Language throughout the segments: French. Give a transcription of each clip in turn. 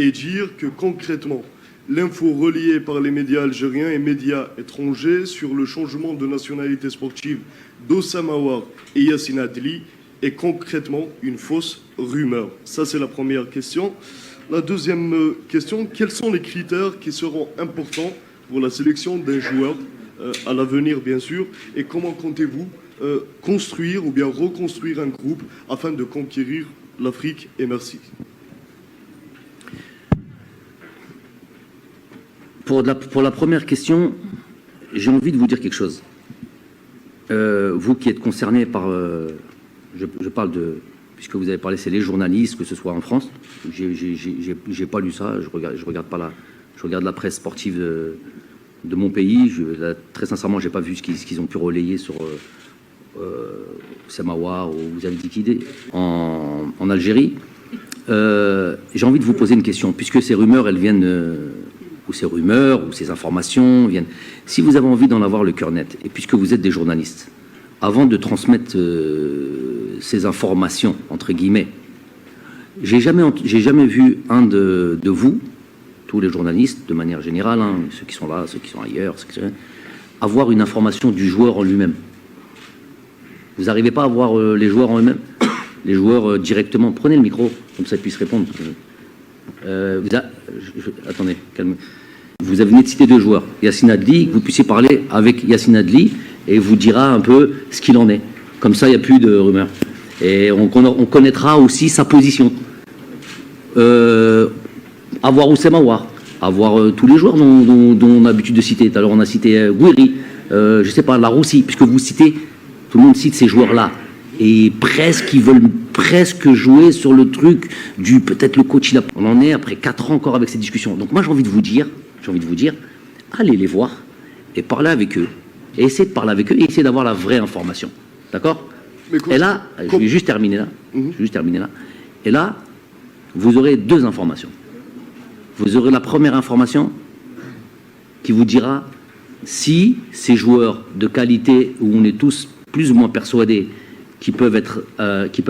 et dire que concrètement, l'info relayée par les médias algériens et médias étrangers sur le changement de nationalité sportive d'Oussama Aouar et Yassine Adli est concrètement une fausse rumeur. Ça, c'est la première question. La deuxième question, quels sont les critères qui seront importants pour la sélection d'un joueur à l'avenir, bien sûr, et comment comptez-vous construire ou bien reconstruire un groupe afin de conquérir l'Afrique? Et merci. Pour la première question, j'ai envie de vous dire quelque chose. Vous qui êtes concernés par... je parle de... Puisque vous avez parlé, c'est les journalistes, que ce soit en France. J'ai pas lu ça, je regarde la presse sportive de mon pays. Très sincèrement, j'ai pas vu ce qu'ils ont pu relayer sur Samawa ou vous avez dit qui en Algérie. J'ai envie de vous poser une question, puisque ces rumeurs, elles viennent... ou ces rumeurs, ou ces informations viennent... Si vous avez envie d'en avoir le cœur net, et puisque vous êtes des journalistes, avant de transmettre ces informations, entre guillemets, j'ai jamais vu un de vous, tous les journalistes, de manière générale, hein, ceux qui sont là, ceux qui sont ailleurs, avoir une information du joueur en lui-même. Vous n'arrivez pas à voir les joueurs en eux-mêmes, les joueurs directement. Prenez le micro, comme ça ils puissent répondre. Attendez, calme. Vous venez de citer deux joueurs, Yassine Adli, que vous puissiez parler avec Yassine Adli et vous dira un peu ce qu'il en est. Comme ça, il n'y a plus de rumeurs. Et on connaîtra aussi sa position. Avoir Oussama Aouar, avoir tous les joueurs dont on a l'habitude de citer. Tout à l'heure, on a cité Gouiri, je ne sais pas, Laroussi, puisque vous citez, tout le monde cite ces joueurs-là. Et presque, ils veulent presque jouer sur le truc du peut-être le coach. On en est après 4 ans encore avec ces discussions. Donc moi, j'ai envie de vous dire, allez les voir et parlez avec eux. Et essayez de parler avec eux et essayez d'avoir la vraie information. D'accord? Et là, je vais juste terminer là. Et là, vous aurez deux informations. Vous aurez la première information qui vous dira si ces joueurs de qualité où on est tous plus ou moins persuadés qui peuvent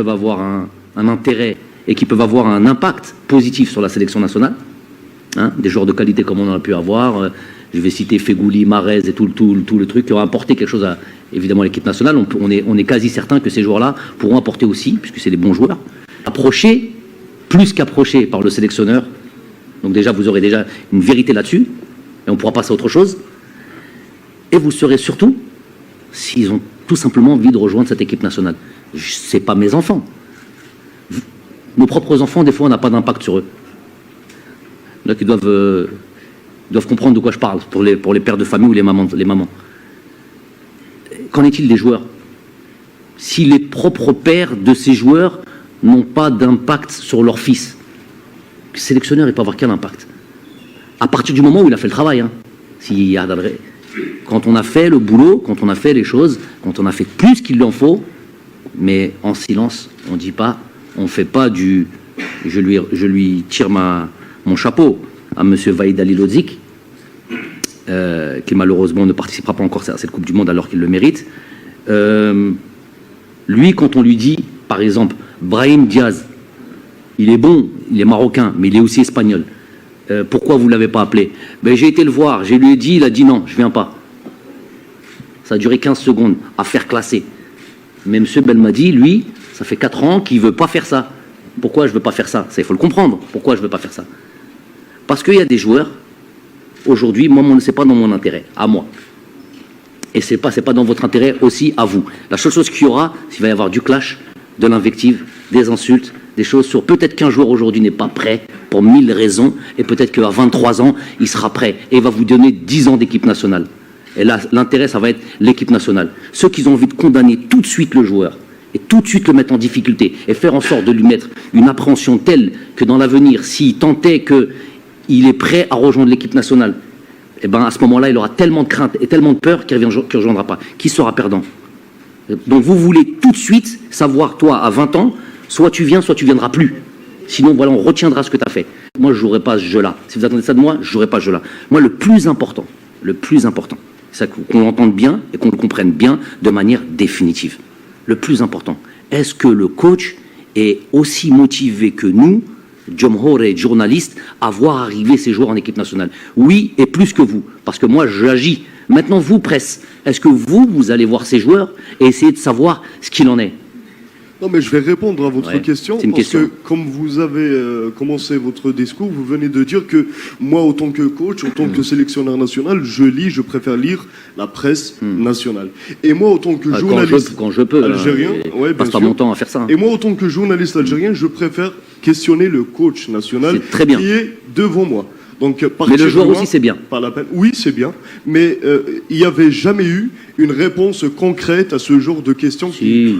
avoir un intérêt et qui peuvent avoir un impact positif sur la sélection nationale, hein, des joueurs de qualité comme on en a pu avoir, je vais citer Fegouli, Marez et tout le truc qui aura apporté quelque chose à évidemment l'équipe nationale. On est quasi certain que ces joueurs-là pourront apporter aussi, puisque c'est des bons joueurs, approchés, plus qu'approchés par le sélectionneur. Donc déjà, vous aurez déjà une vérité là-dessus, et on pourra passer à autre chose. Et vous saurez surtout s'ils ont tout simplement envie de rejoindre cette équipe nationale. C'est pas mes enfants. Nos propres enfants, des fois, on n'a pas d'impact sur eux. Là, ils doivent comprendre de quoi je parle, pour les pères de famille ou les mamans. Qu'en est-il des joueurs? Si les propres pères de ces joueurs n'ont pas d'impact sur leur fils, le sélectionneur, il peut avoir quel impact? À partir du moment où il a fait le travail. Hein. Quand on a fait le boulot, quand on a fait les choses, quand on a fait plus qu'il en faut, mais en silence, on ne dit pas, on ne fait pas du... Je lui tire mon chapeau à M. Vaïd Ali Lodzik, qui malheureusement ne participera pas encore à cette Coupe du Monde alors qu'il le mérite. Lui, quand on lui dit, par exemple, Brahim Diaz, il est bon, il est marocain, mais il est aussi espagnol. Pourquoi vous ne l'avez pas appelé? Ben, j'ai été le voir, je lui ai dit, il a dit non, je ne viens pas. Ça a duré 15 secondes à faire classer. Mais M. Belmadi, lui, ça fait 4 ans qu'il ne veut pas faire ça. Pourquoi je ne veux pas faire ça? Il faut le comprendre. Pourquoi je ne veux pas faire ça? Parce qu'il y a des joueurs, aujourd'hui, moi, ce n'est pas dans mon intérêt, à moi. Et ce n'est pas dans votre intérêt aussi à vous. La seule chose qu'il y aura, c'est qu'il va y avoir du clash, de l'invective, des insultes, des choses sur peut-être qu'un joueur aujourd'hui n'est pas prêt pour 1000 raisons, et peut-être qu'à 23 ans, il sera prêt et il va vous donner 10 ans d'équipe nationale. Et là, l'intérêt, ça va être l'équipe nationale. Ceux qui ont envie de condamner tout de suite le joueur et tout de suite le mettre en difficulté et faire en sorte de lui mettre une appréhension telle que dans l'avenir, s'il tentait qu'il est prêt à rejoindre l'équipe nationale, et ben à ce moment-là, il aura tellement de crainte et tellement de peur qu'il ne rejoindra pas. Qui sera perdant? Donc vous voulez tout de suite savoir, toi, à 20 ans, soit tu viens, soit tu ne viendras plus. Sinon, voilà, on retiendra ce que tu as fait. Moi, je ne jouerai pas ce jeu-là. Si vous attendez ça de moi, je ne jouerai pas ce jeu-là. Moi, le plus important, c'est qu'on l'entende bien et qu'on le comprenne bien de manière définitive. Le plus important, est-ce que le coach est aussi motivé que nous Djomhor et journalistes, à voir arriver ces joueurs en équipe nationale. Oui, et plus que vous, parce que moi, j'agis. Maintenant, vous, presse, est-ce que vous allez voir ces joueurs et essayer de savoir ce qu'il en est? Non, mais je vais répondre à votre question, c'est une parce question. que comme vous avez commencé votre discours, vous venez de dire que moi, autant que coach, autant que sélectionneur national, je préfère lire la presse nationale. Et moi, autant que journaliste quand je peux, algérien, ouais, je passe bien pas sûr. mon temps à faire ça. Et moi, autant que journaliste algérien, je préfère questionner le coach national C'est très bien. qui est devant moi. Donc, Mais le joueur aussi, c'est bien. Pas la peine. Oui, c'est bien. Mais il n'y avait jamais eu une réponse concrète à ce genre de questions Si.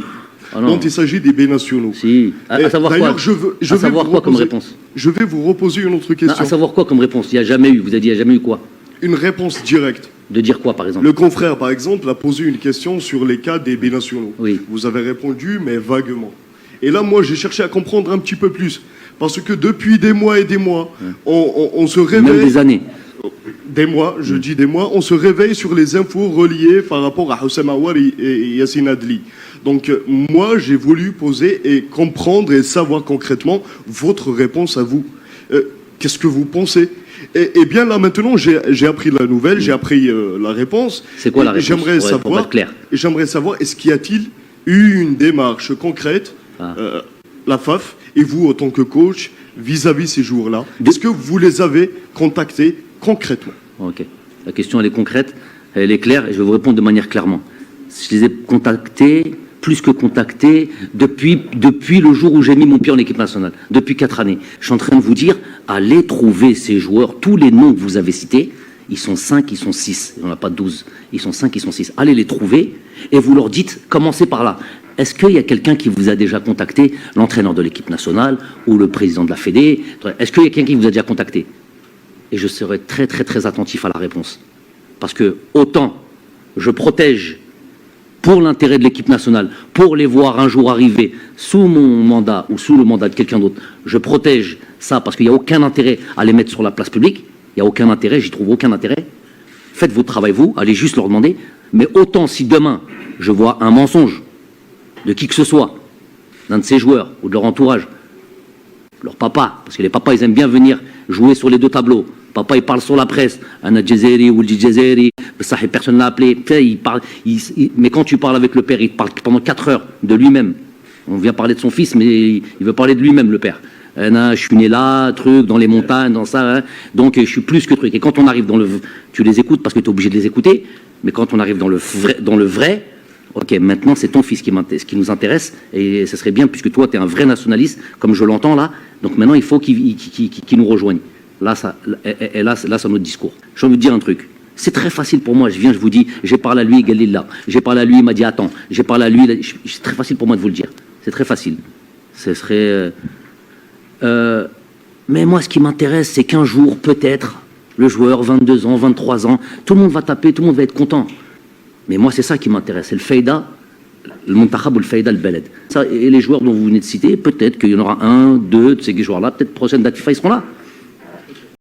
Ah non. dont il s'agit des binationaux. Si. À savoir quoi, D'ailleurs, je vais savoir vous quoi comme reposer- réponse? Je vais vous reposer une autre Non, question. à savoir quoi comme réponse? Il n'y a jamais eu. Vous avez dit, il n'y a jamais eu quoi? Une réponse directe. De dire quoi, par exemple? Le confrère, par exemple, a posé une question sur les cas des binationaux. Oui. Vous avez répondu, mais vaguement. Et là, moi, j'ai cherché à comprendre un petit peu plus. Parce que depuis des mois et des mois, on se réveille... Même des années. Des mois, je dis des mois, on se réveille sur les infos reliées par rapport à Houssem Aouar et Yassine Adli. Donc moi, j'ai voulu poser et comprendre et savoir concrètement votre réponse à vous. Qu'est-ce que vous pensez? Et bien là maintenant, j'ai appris la nouvelle, j'ai appris la réponse. C'est quoi la réponse? J'aimerais Pour être savoir, clair. est-ce qu'il y a-t-il eu une démarche concrète, la FAF et vous en tant que coach, vis-à-vis ces jours-là? Est-ce que vous les avez contactés concrètement? Ok. La question, elle est concrète, elle est claire, et je vais vous répondre de manière clairement. Je les ai contactés, plus que contactés, depuis le jour où j'ai mis mon pied en équipe nationale, depuis 4 années. Je suis en train de vous dire, allez trouver ces joueurs, tous les noms que vous avez cités, ils sont 5, ils sont 6, il n'y en a pas 12, ils sont 5, ils sont 6. Allez les trouver, et vous leur dites, commencez par là. Est-ce qu'il y a quelqu'un qui vous a déjà contacté, l'entraîneur de l'équipe nationale, ou le président de la Fédé? Est-ce qu'il y a quelqu'un qui vous a déjà contacté? Et je serai très très très attentif à la réponse. Parce que autant je protège pour l'intérêt de l'équipe nationale, pour les voir un jour arriver sous mon mandat ou sous le mandat de quelqu'un d'autre, je protège ça parce qu'il n'y a aucun intérêt à les mettre sur la place publique, il n'y a aucun intérêt, j'y trouve aucun intérêt. Faites votre travail vous, allez juste leur demander, mais autant si demain je vois un mensonge de qui que ce soit, d'un de ces joueurs ou de leur entourage, leur papa, parce que les papas ils aiment bien venir jouer sur les deux tableaux. Papa, il parle sur la presse. Anna Djezeri ou Djezeri, personne ne l'a appelé. Il parle, mais quand tu parles avec le père, il parle pendant 4 heures de lui-même. On vient parler de son fils, mais il veut parler de lui-même, le père. Je suis né là, truc, dans les montagnes, dans ça. Hein. Donc, je suis plus que truc. Et quand on arrive dans le... Tu les écoutes parce que tu es obligé de les écouter. Mais quand on arrive dans le vrai, ok, maintenant, c'est ton fils qui nous intéresse. Et ce serait bien, puisque toi, tu es un vrai nationaliste, comme je l'entends là. Donc maintenant, il faut qu'il nous rejoigne. Là, c'est notre discours. J'ai envie de dire un truc. C'est très facile pour moi. Je vous dis, j'ai parlé à lui, Galil là. J'ai parlé à lui, il m'a dit attends. J'ai parlé à lui. C'est très facile pour moi de vous le dire. C'est très facile. Ce serait. Mais moi, ce qui m'intéresse, c'est qu'un jour, peut-être, le joueur, 22 ans, 23 ans, tout le monde va taper, tout le monde va être content. Mais moi, c'est ça qui m'intéresse. C'est le Fayda, le Montakhab ou le Fayda, le Beled. Ça, et les joueurs dont vous venez de citer, peut-être qu'il y en aura 1, 2 de ces joueurs-là, peut-être prochaine date FIFA, ils seront là.